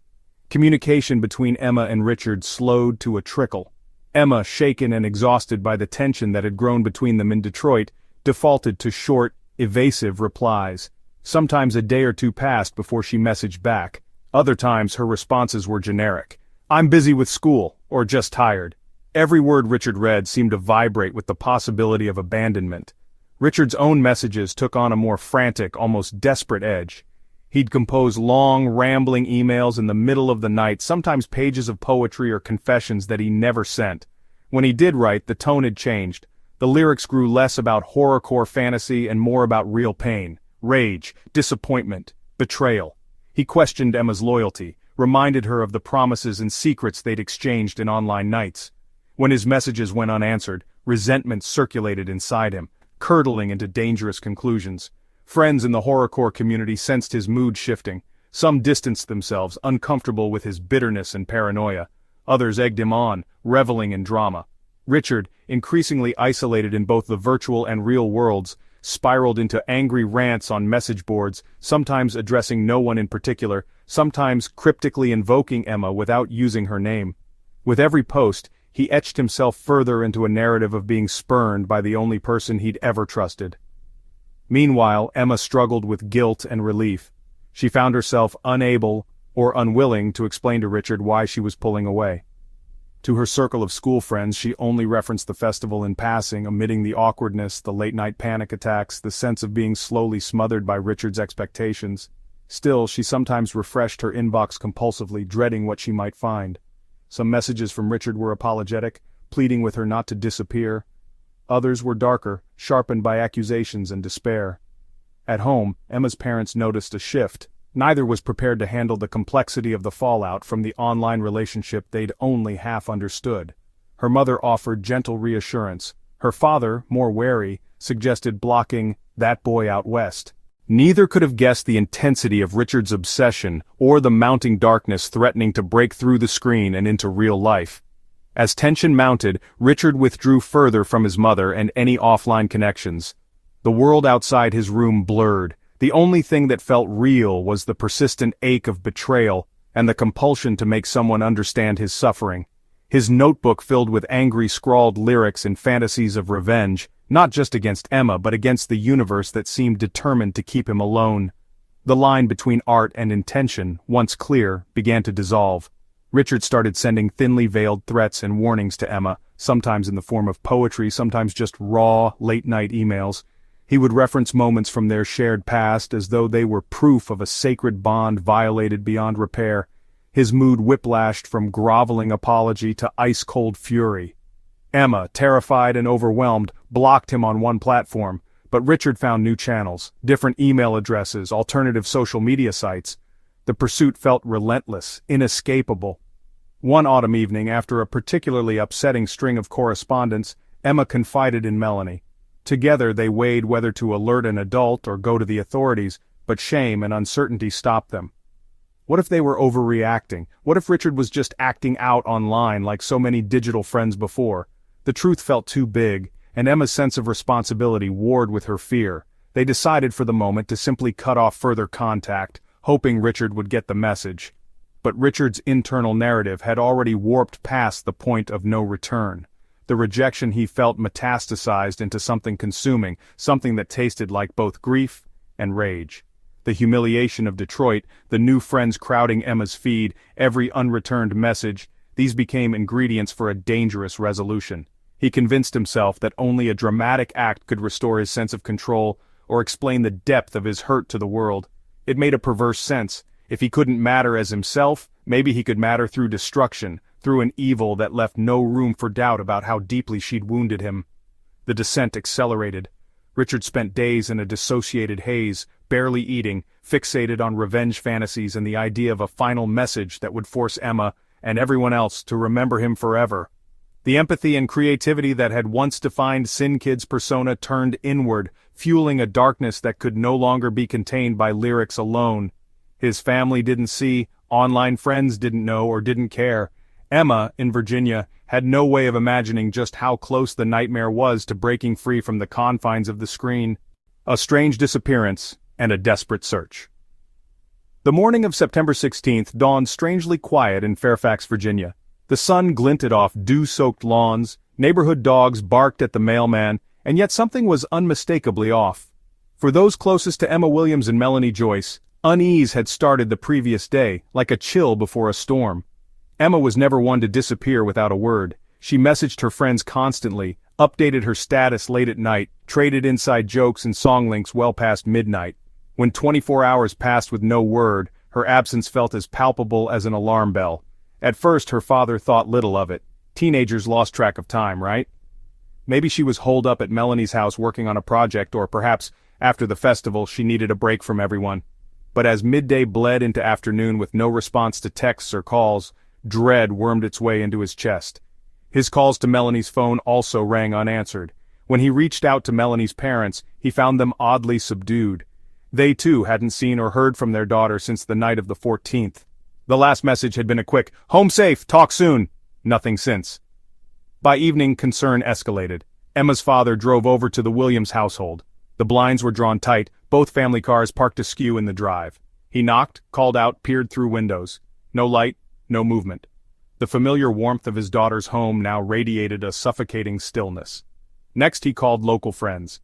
Communication between Emma and Richard slowed to a trickle. Emma, shaken and exhausted by the tension that had grown between them in Detroit, defaulted to short, evasive replies. Sometimes a day or two passed before she messaged back. Other times her responses were generic. "I'm busy with school," or "just tired." Every word Richard read seemed to vibrate with the possibility of abandonment. Richard's own messages took on a more frantic, almost desperate edge. He'd compose long, rambling emails in the middle of the night, sometimes pages of poetry or confessions that he never sent. When he did write, the tone had changed. The lyrics grew less about horrorcore fantasy and more about real pain, rage, disappointment, betrayal. He questioned Emma's loyalty, reminded her of the promises and secrets they'd exchanged in online nights. When his messages went unanswered, resentment circulated inside him, curdling into dangerous conclusions. Friends in the horrorcore community sensed his mood shifting. Some distanced themselves, uncomfortable with his bitterness and paranoia. Others egged him on, reveling in drama. Richard, increasingly isolated in both the virtual and real worlds, spiraled into angry rants on message boards, sometimes addressing no one in particular, sometimes cryptically invoking Emma without using her name. With every post, he etched himself further into a narrative of being spurned by the only person he'd ever trusted. Meanwhile, Emma struggled with guilt and relief. She found herself unable or unwilling to explain to Richard why she was pulling away. To her circle of school friends, she only referenced the festival in passing, omitting the awkwardness, the late-night panic attacks, the sense of being slowly smothered by Richard's expectations. Still, she sometimes refreshed her inbox compulsively, dreading what she might find. Some messages from Richard were apologetic, pleading with her not to disappear. Others were darker, sharpened by accusations and despair. At home, Emma's parents noticed a shift. Neither was prepared to handle the complexity of the fallout from the online relationship they'd only half understood. Her mother offered gentle reassurance. Her father, more wary, suggested blocking "that boy out west." Neither could have guessed the intensity of Richard's obsession or the mounting darkness threatening to break through the screen and into real life. As tension mounted, Richard withdrew further from his mother and any offline connections. The world outside his room blurred. The only thing that felt real was the persistent ache of betrayal and the compulsion to make someone understand his suffering. His notebook filled with angry scrawled lyrics and fantasies of revenge, not just against Emma but against the universe that seemed determined to keep him alone. The line between art and intention, once clear, began to dissolve. Richard started sending thinly veiled threats and warnings to Emma, sometimes in the form of poetry, sometimes just raw, late-night emails. He would reference moments from their shared past as though they were proof of a sacred bond violated beyond repair. His mood whiplashed from groveling apology to ice-cold fury. Emma, terrified and overwhelmed, blocked him on one platform, but Richard found new channels, different email addresses, alternative social media sites. The pursuit felt relentless, inescapable. One autumn evening, after a particularly upsetting string of correspondence, Emma confided in Melanie. Together they weighed whether to alert an adult or go to the authorities, but shame and uncertainty stopped them. What if they were overreacting? What if Richard was just acting out online like so many digital friends before? The truth felt too big, and Emma's sense of responsibility warred with her fear. They decided for the moment to simply cut off further contact, hoping Richard would get the message. But Richard's internal narrative had already warped past the point of no return. The rejection he felt metastasized into something consuming, something that tasted like both grief and rage. The humiliation of Detroit, the new friends crowding Emma's feed, every unreturned message, these became ingredients for a dangerous resolution. He convinced himself that only a dramatic act could restore his sense of control or explain the depth of his hurt to the world. It made a perverse sense. If he couldn't matter as himself, maybe he could matter through destruction, through an evil that left no room for doubt about how deeply she'd wounded him. The descent accelerated. Richard spent days in a dissociated haze, barely eating, fixated on revenge fantasies and the idea of a final message that would force Emma and everyone else to remember him forever. The empathy and creativity that had once defined Sin Kid's persona turned inward, fueling a darkness that could no longer be contained by lyrics alone. His family didn't see, online friends didn't know or didn't care. Emma, in Virginia, had no way of imagining just how close the nightmare was to breaking free from the confines of the screen. A strange disappearance, and a desperate search. The morning of September 16th dawned strangely quiet in Fairfax, Virginia. The sun glinted off dew-soaked lawns, neighborhood dogs barked at the mailman, and yet something was unmistakably off. For those closest to Emma Williams and Melanie Joyce, unease had started the previous day, like a chill before a storm. Emma was never one to disappear without a word. She messaged her friends constantly, updated her status late at night, traded inside jokes and song links well past midnight. When 24 hours passed with no word, her absence felt as palpable as an alarm bell. At first her father thought little of it. Teenagers lost track of time, right? Maybe she was holed up at Melanie's house working on a project, or perhaps, after the festival, she needed a break from everyone. But as midday bled into afternoon with no response to texts or calls, dread wormed its way into his chest. His calls to Melanie's phone also rang unanswered. When he reached out to Melanie's parents, he found them oddly subdued. They too hadn't seen or heard from their daughter since the night of the 14th. The last message had been a quick, "Home safe, talk soon." Nothing since. By evening, concern escalated. Emma's father drove over to the Williams household. The blinds were drawn tight, both family cars parked askew in the drive. He knocked, called out, peered through windows. No light, no movement. The familiar warmth of his daughter's home now radiated a suffocating stillness. Next he called local friends.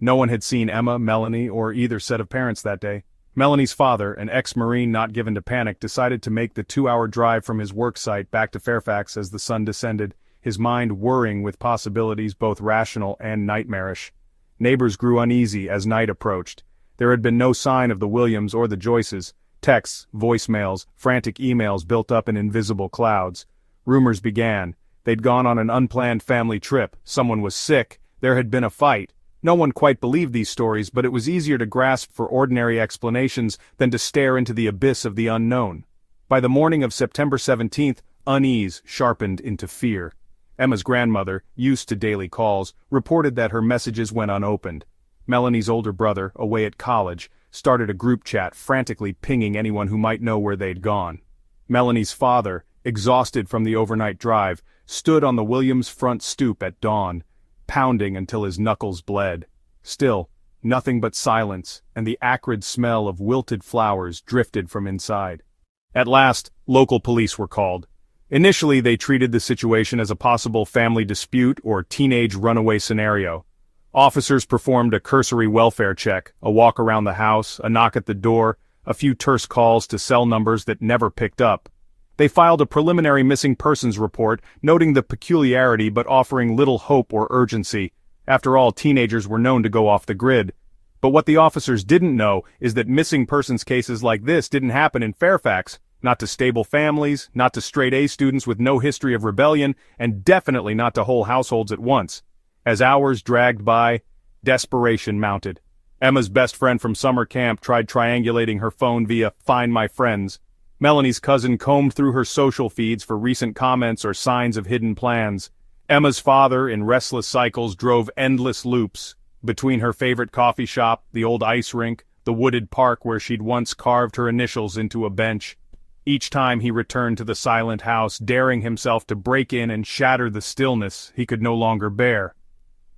No one had seen Emma, Melanie, or either set of parents that day. Melanie's father, an ex-Marine not given to panic, decided to make the 2-hour drive from his work site back to Fairfax as the sun descended, his mind whirring with possibilities both rational and nightmarish. Neighbors grew uneasy as night approached. There had been no sign of the Williams or the Joyces. Texts, voicemails, frantic emails built up in invisible clouds. Rumors began. They'd gone on an unplanned family trip, someone was sick, there had been a fight. No one quite believed these stories, but it was easier to grasp for ordinary explanations than to stare into the abyss of the unknown. By the morning of September 17th, unease sharpened into fear. Emma's grandmother, used to daily calls, reported that her messages went unopened. Melanie's older brother, away at college, started a group chat frantically pinging anyone who might know where they'd gone. Melanie's father, exhausted from the overnight drive, stood on the Williams' front stoop at dawn, pounding until his knuckles bled. Still, nothing but silence, and the acrid smell of wilted flowers drifted from inside. At last, local police were called. Initially they treated the situation as a possible family dispute or teenage runaway scenario. Officers performed a cursory welfare check, a walk around the house, a knock at the door, a few terse calls to cell numbers that never picked up. They filed a preliminary missing persons report, noting the peculiarity but offering little hope or urgency. After all, teenagers were known to go off the grid. But what the officers didn't know is that missing persons cases like this didn't happen in Fairfax, not to stable families, not to straight-A students with no history of rebellion, and definitely not to whole households at once. As hours dragged by, desperation mounted. Emma's best friend from summer camp tried triangulating her phone via Find My Friends. Melanie's cousin combed through her social feeds for recent comments or signs of hidden plans. Emma's father, in restless cycles, drove endless loops between her favorite coffee shop, the old ice rink, the wooded park where she'd once carved her initials into a bench. Each time he returned to the silent house, daring himself to break in and shatter the stillness he could no longer bear.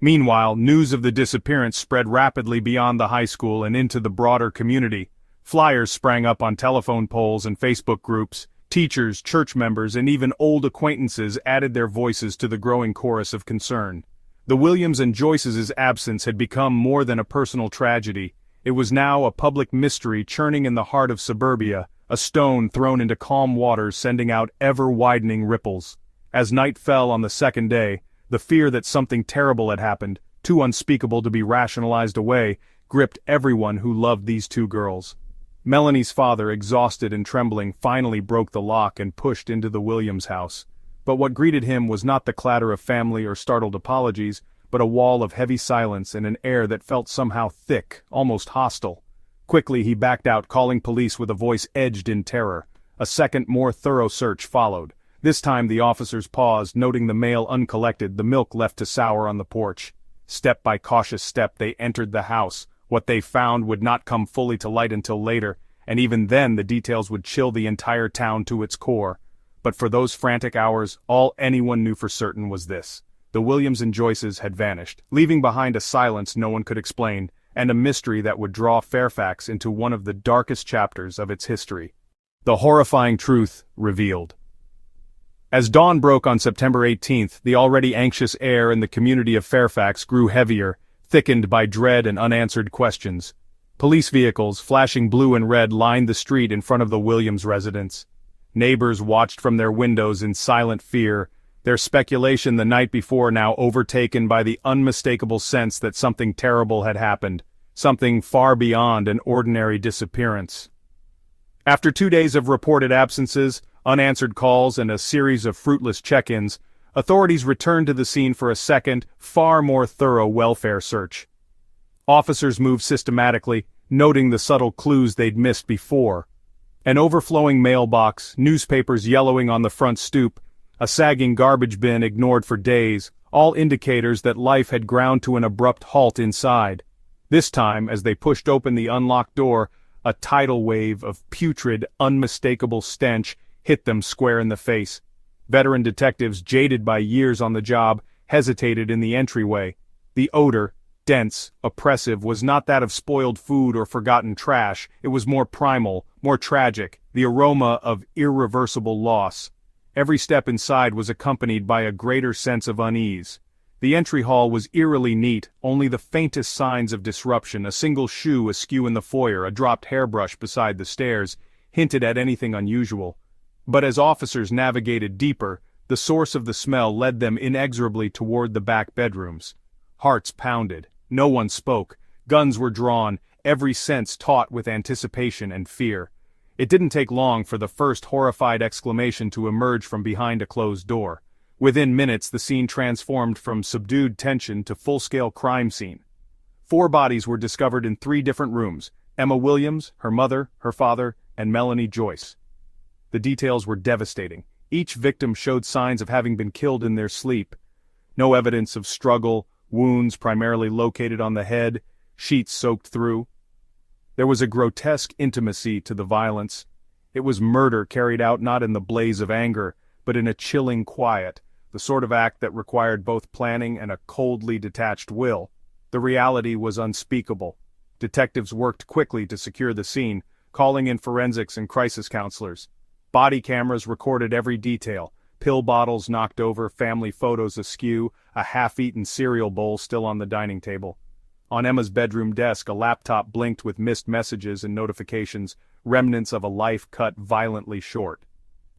Meanwhile, news of the disappearance spread rapidly beyond the high school and into the broader community. Flyers sprang up on telephone poles and Facebook groups. Teachers, church members, and even old acquaintances added their voices to the growing chorus of concern. The Williams and Joyces' absence had become more than a personal tragedy. It was now a public mystery churning in the heart of suburbia, a stone thrown into calm waters sending out ever-widening ripples. As night fell on the second day, the fear that something terrible had happened, too unspeakable to be rationalized away, gripped everyone who loved these two girls. Melanie's father, exhausted and trembling, finally broke the lock and pushed into the Williams house. But what greeted him was not the clatter of family or startled apologies, but a wall of heavy silence and an air that felt somehow thick, almost hostile. Quickly he backed out, calling police with a voice edged in terror. A second, more thorough search followed. This time the officers paused, noting the mail uncollected, the milk left to sour on the porch. Step by cautious step they entered the house. What they found would not come fully to light until later, and even then the details would chill the entire town to its core. But for those frantic hours, all anyone knew for certain was this. The Williams and Joyces had vanished, leaving behind a silence no one could explain, and a mystery that would draw Fairfax into one of the darkest chapters of its history. The horrifying truth revealed. As dawn broke on September 18th, the already anxious air in the community of Fairfax grew heavier, thickened by dread and unanswered questions. Police vehicles, flashing blue and red, lined the street in front of the Williams residence. Neighbors watched from their windows in silent fear, their speculation the night before now overtaken by the unmistakable sense that something terrible had happened, something far beyond an ordinary disappearance. After 2 days of reported absences, unanswered calls, and a series of fruitless check-ins, authorities returned to the scene for a second, far more thorough welfare search. Officers moved systematically, noting the subtle clues they'd missed before. An overflowing mailbox, newspapers yellowing on the front stoop, a sagging garbage bin ignored for days, all indicators that life had ground to an abrupt halt inside. This time, as they pushed open the unlocked door, a tidal wave of putrid, unmistakable stench hit them square in the face. Veteran detectives, jaded by years on the job, hesitated in the entryway. The odor, dense, oppressive, was not that of spoiled food or forgotten trash. It was more primal, more tragic, the aroma of irreversible loss. Every step inside was accompanied by a greater sense of unease. The entry hall was eerily neat, only the faintest signs of disruption, a single shoe askew in the foyer, a dropped hairbrush beside the stairs, hinted at anything unusual. But as officers navigated deeper, the source of the smell led them inexorably toward the back bedrooms. Hearts pounded. No one spoke. Guns were drawn, every sense taut with anticipation and fear. It didn't take long for the first horrified exclamation to emerge from behind a closed door. Within minutes the scene transformed from subdued tension to full-scale crime scene. 4 bodies were discovered in 3 different rooms: Emma Williams, her mother, her father, and Melanie Joyce. The details were devastating. Each victim showed signs of having been killed in their sleep. No evidence of struggle, wounds primarily located on the head, sheets soaked through. There was a grotesque intimacy to the violence. It was murder carried out not in the blaze of anger, but in a chilling quiet, the sort of act that required both planning and a coldly detached will. The reality was unspeakable. Detectives worked quickly to secure the scene, calling in forensics and crisis counselors. Body cameras recorded every detail: pill bottles knocked over, family photos askew, a half-eaten cereal bowl still on the dining table. On Emma's bedroom desk, a laptop blinked with missed messages and notifications, remnants of a life cut violently short.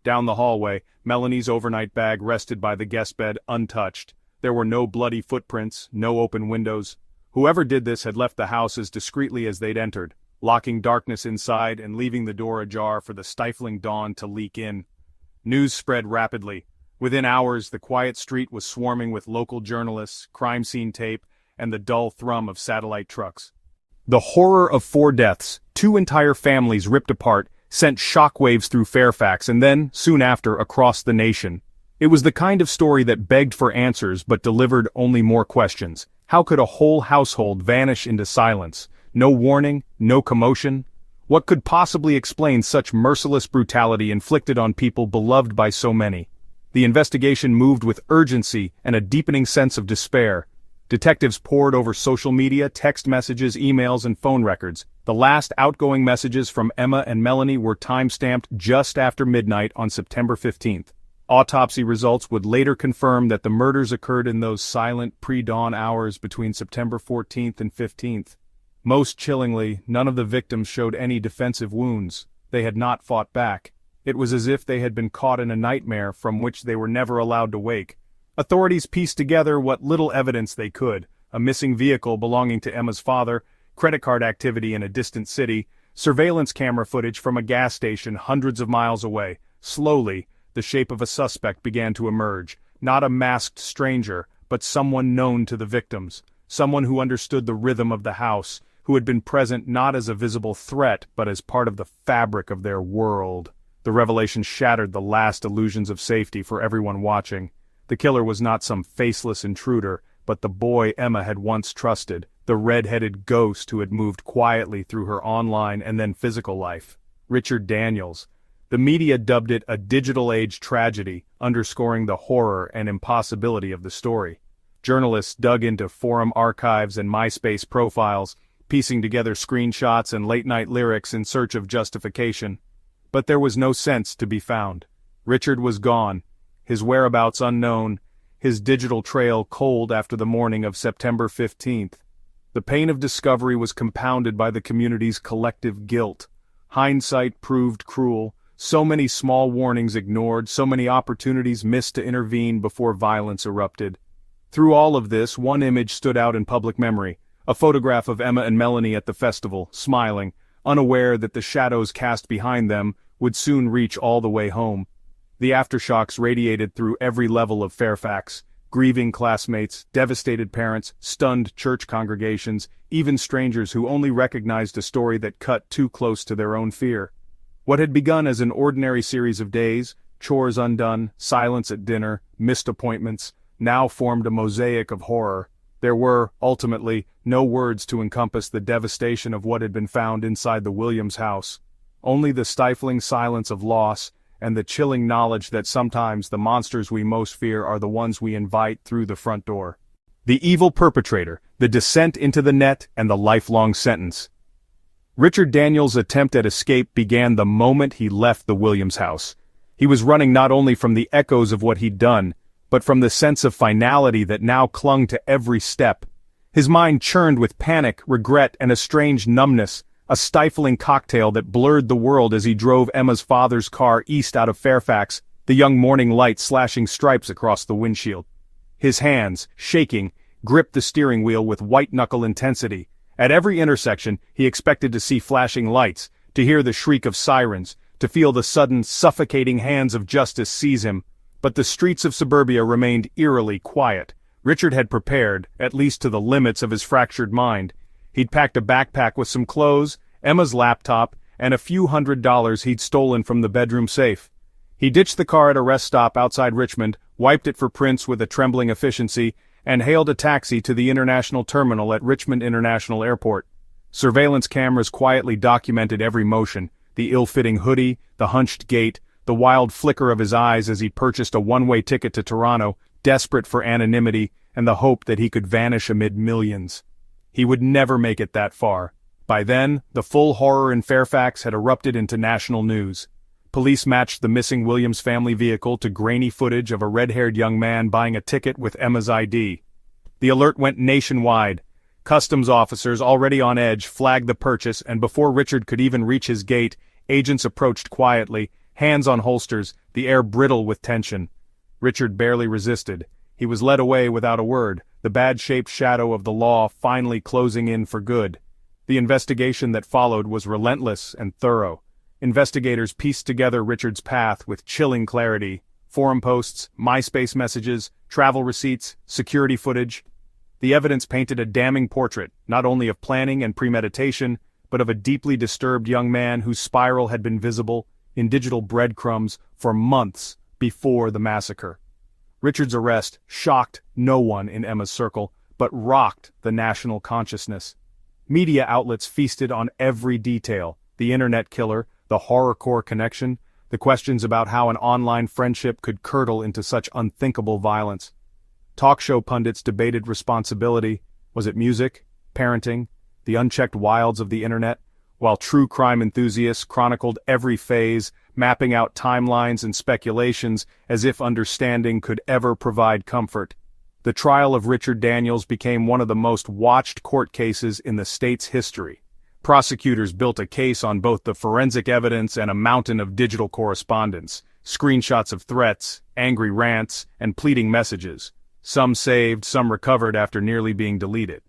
Down the hallway, Melanie's overnight bag rested by the guest bed untouched. There were no bloody footprints, no open windows. Whoever did this had left the house as discreetly as they'd entered, locking darkness inside and leaving the door ajar for the stifling dawn to leak in. News spread rapidly. Within hours, the quiet street was swarming with local journalists, crime scene tape, and the dull thrum of satellite trucks. The horror of 4 deaths, 2 entire families ripped apart, sent shockwaves through Fairfax and then, soon after, across the nation. It was the kind of story that begged for answers but delivered only more questions. How could a whole household vanish into silence? No warning, no commotion? What could possibly explain such merciless brutality inflicted on people beloved by so many? The investigation moved with urgency and a deepening sense of despair. Detectives pored over social media, text messages, emails, and phone records. The last outgoing messages from Emma and Melanie were time-stamped just after midnight on September 15th. Autopsy results would later confirm that the murders occurred in those silent pre-dawn hours between September 14th and 15th. Most chillingly, none of the victims showed any defensive wounds. They had not fought back. It was as if they had been caught in a nightmare from which they were never allowed to wake. Authorities pieced together what little evidence they could: a missing vehicle belonging to Emma's father, credit card activity in a distant city, surveillance camera footage from a gas station hundreds of miles away. Slowly, the shape of a suspect began to emerge, not a masked stranger, but someone known to the victims, someone who understood the rhythm of the house, who had been present not as a visible threat but as part of the fabric of their world. The revelation shattered the last illusions of safety for everyone watching. The killer was not some faceless intruder, but the boy Emma had once trusted, the red-headed ghost who had moved quietly through her online and then physical life. Richard Daniels. The media dubbed it a digital-age tragedy, underscoring the horror and impossibility of the story. Journalists dug into forum archives and MySpace profiles, piecing together screenshots and late-night lyrics in search of justification. But there was no sense to be found. Richard was gone, his whereabouts unknown, his digital trail cold after the morning of September 15th. The pain of discovery was compounded by the community's collective guilt. Hindsight proved cruel, So many small warnings ignored, so many opportunities missed to intervene before violence erupted. Through all of this, one image stood out in public memory, a photograph of Emma and Melanie at the festival, smiling, unaware that the shadows cast behind them would soon reach all the way home. The aftershocks radiated through every level of Fairfax, grieving classmates, devastated parents, stunned church congregations, even strangers who only recognized a story that cut too close to their own fear. What had begun as an ordinary series of days, chores undone, silence at dinner, missed appointments, now formed a mosaic of horror. There were, ultimately, no words to encompass the devastation of what had been found inside the Williams house. Only the stifling silence of loss, and the chilling knowledge that sometimes the monsters we most fear are the ones we invite through the front door. The evil perpetrator, the descent into the net, and the lifelong sentence. Richard Daniels' attempt at escape began the moment he left the Williams house. He was running not only from the echoes of what he'd done, but from the sense of finality that now clung to every step. His mind churned with panic, regret, and a strange numbness, a stifling cocktail that blurred the world as he drove Emma's father's car east out of Fairfax, the young morning light slashing stripes across the windshield. His hands, shaking, gripped the steering wheel with white-knuckle intensity. At every intersection, he expected to see flashing lights, to hear the shriek of sirens, to feel the sudden, suffocating hands of justice seize him. But the streets of suburbia remained eerily quiet. Richard had prepared, at least to the limits of his fractured mind. He'd packed a backpack with some clothes, Emma's laptop, and a few $100s he'd stolen from the bedroom safe. He ditched the car at a rest stop outside Richmond, wiped it for prints with a trembling efficiency, and hailed a taxi to the international terminal at Richmond International Airport. Surveillance cameras quietly documented every motion, the ill-fitting hoodie, the hunched gait, the wild flicker of his eyes as he purchased a one-way ticket to Toronto, desperate for anonymity and the hope that he could vanish amid millions. He would never make it that far. By then, the full horror in Fairfax had erupted into national news. Police matched the missing Williams family vehicle to grainy footage of a red-haired young man buying a ticket with Emma's ID. The alert went nationwide. Customs officers, already on edge, flagged the purchase, and before Richard could even reach his gate, agents approached quietly, hands on holsters, the air brittle with tension. Richard barely resisted. He was led away without a word, the bad-shaped shadow of the law finally closing in for good. The investigation that followed was relentless and thorough. Investigators pieced together Richard's path with chilling clarity. Forum posts, MySpace messages, travel receipts, security footage. The evidence painted a damning portrait, not only of planning and premeditation, but of a deeply disturbed young man whose spiral had been visible, in digital breadcrumbs, for months before the massacre. Richard's arrest shocked no one in Emma's circle, but rocked the national consciousness. Media outlets feasted on every detail: the internet killer, the horrorcore connection, the questions about how an online friendship could curdle into such unthinkable violence. Talk show pundits debated responsibility. Was it music, parenting, the unchecked wilds of the internet? While true crime enthusiasts chronicled every phase, mapping out timelines and speculations as if understanding could ever provide comfort. The trial of Richard Daniels became one of the most watched court cases in the state's history. Prosecutors built a case on both the forensic evidence and a mountain of digital correspondence, screenshots of threats, angry rants, and pleading messages. Some saved, some recovered after nearly being deleted.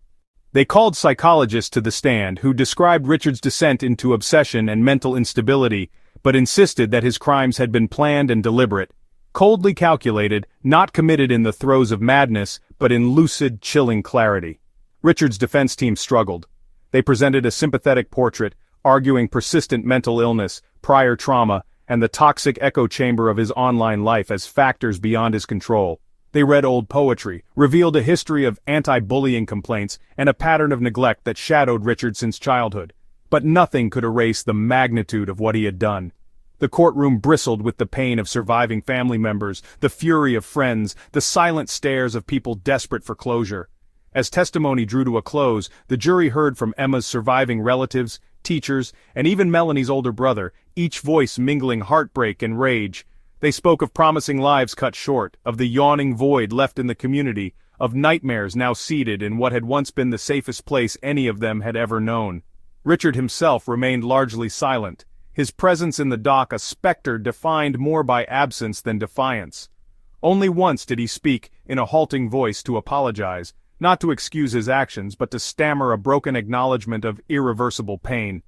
They called psychologists to the stand who described Richard's descent into obsession and mental instability, but insisted that his crimes had been planned and deliberate, coldly calculated, not committed in the throes of madness, but in lucid, chilling clarity. Richard's defense team struggled. They presented a sympathetic portrait, arguing persistent mental illness, prior trauma, and the toxic echo chamber of his online life as factors beyond his control. They read old poetry, revealed a history of anti-bullying complaints, and a pattern of neglect that shadowed Richard since childhood. But nothing could erase the magnitude of what he had done. The courtroom bristled with the pain of surviving family members, the fury of friends, the silent stares of people desperate for closure. As testimony drew to a close, the jury heard from Emma's surviving relatives, teachers, and even Melanie's older brother, each voice mingling heartbreak and rage. They spoke of promising lives cut short, of the yawning void left in the community, of nightmares now seated in what had once been the safest place any of them had ever known. Richard himself remained largely silent. his presence in the dock a specter defined more by absence than defiance. Only once did he speak, in a halting voice, to apologize, not to excuse his actions but to stammer a broken acknowledgement of irreversible pain.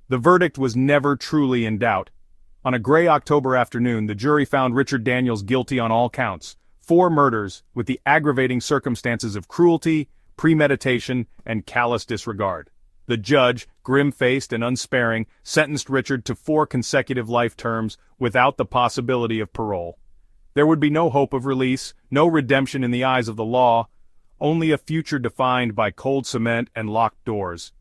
The verdict was never truly in doubt. On a gray October afternoon, the jury found Richard Daniels guilty on all counts, 4 murders, with the aggravating circumstances of cruelty, premeditation, and callous disregard. The judge, grim-faced and unsparing, sentenced Richard to 4 consecutive life terms without the possibility of parole. There would be no hope of release, no redemption in the eyes of the law, only a future defined by cold cement and locked doors.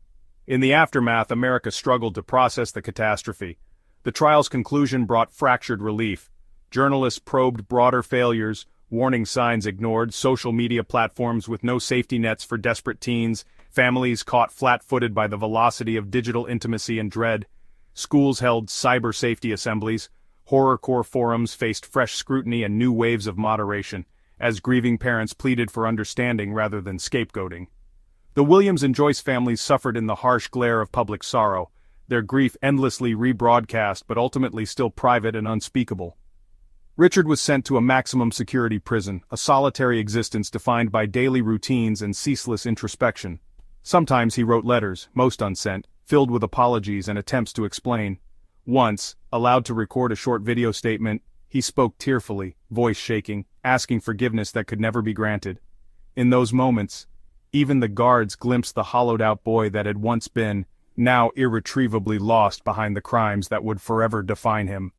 In the aftermath, America struggled to process the catastrophe. The trial's conclusion brought fractured relief. Journalists probed broader failures, warning signs ignored, social media platforms with no safety nets for desperate teens, families caught flat-footed by the velocity of digital intimacy and dread. Schools held cyber safety assemblies. Horrorcore forums faced fresh scrutiny and new waves of moderation, as grieving parents pleaded for understanding rather than scapegoating. The Williams and Joyce families suffered in the harsh glare of public sorrow, their grief endlessly rebroadcast but ultimately still private and unspeakable. Richard was sent to a maximum security prison, a solitary existence defined by daily routines and ceaseless introspection. Sometimes he wrote letters, most unsent, filled with apologies and attempts to explain. Once, allowed to record a short video statement, he spoke tearfully, voice shaking, asking forgiveness that could never be granted. In those moments, even the guards glimpsed the hollowed-out boy that had once been, now irretrievably lost behind the crimes that would forever define him.